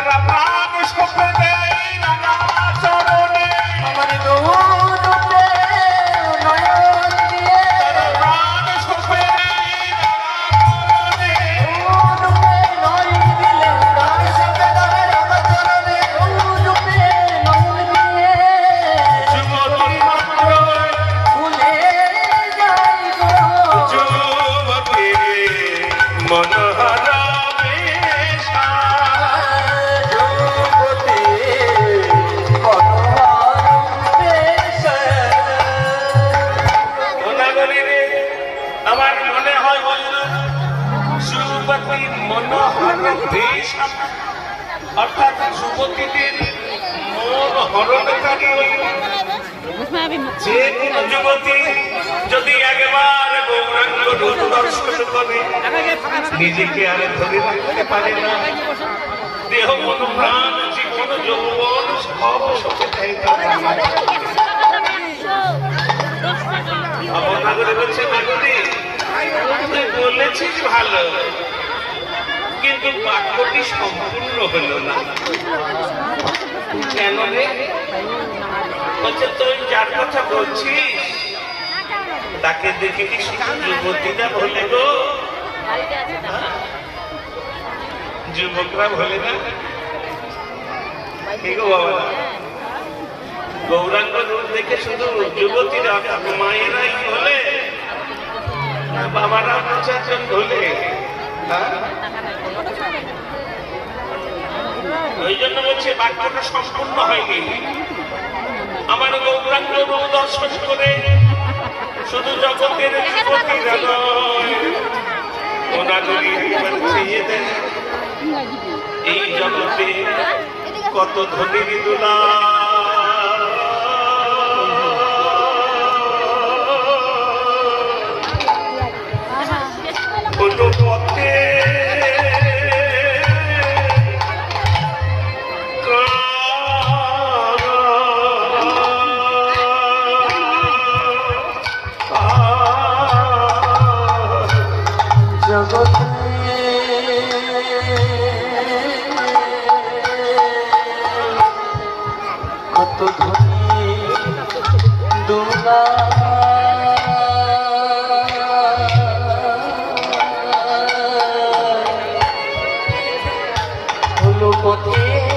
তারা প্রাণ সঁপে দেয় রাঙা চরণে আমার দৌড়ে নয়ন দিয়ে তারা প্রাণ সঁপে দেয় দৌড়ে নয়ন দিলে প্রাণ সঁপে দেয় রাঙা চরণে দৌড়ে নয়ন দিয়ে যুবতী ভুলে যাই গো যুবতী মনোহরা বেশা যুবতী মনোহর বেশে ওনাগরীরে আমার মনে হয় বলল যুবতী মনোহর বেশ অর্থাৎ যুবতীদের মন হরণকারী যে কোনো যুবতী যদি একবার গৌরাঙ্গ রূপ দর্শন করে নিজেকে আর ধরে রাখতে পারে না দেহ মন প্রাণ জীবন যৌবন সব সঙ্গে দেয় অবনাগরে বলছে নাগরী তুই বলেছিস ভালো কিন্তু বাক্যটি সম্পূর্ণ হলো না কেন রে বলছে তুই যার কথা বলছিস তাকে দেখে কি শুধু যুবতীরা বলে গো যুবকরা বলে না কি গো বাবা গৌরাঙ্গ রূপ দেখে শুধু যুবতীরা মায়েরাই বলে বাবারা ৫ জন বলে ওই জন্য বলছে বাক্যটা সম্পূর্ণ হয়নি আমার গৌরাঙ্গ রূপ দর্শন করে শুধু জগতের যুবতীরা নয় ওনাগরী বলছে এই জগতে কত ধনীর দুলা কোনো পথে জগতে কত ধনী দুলা হলো পথে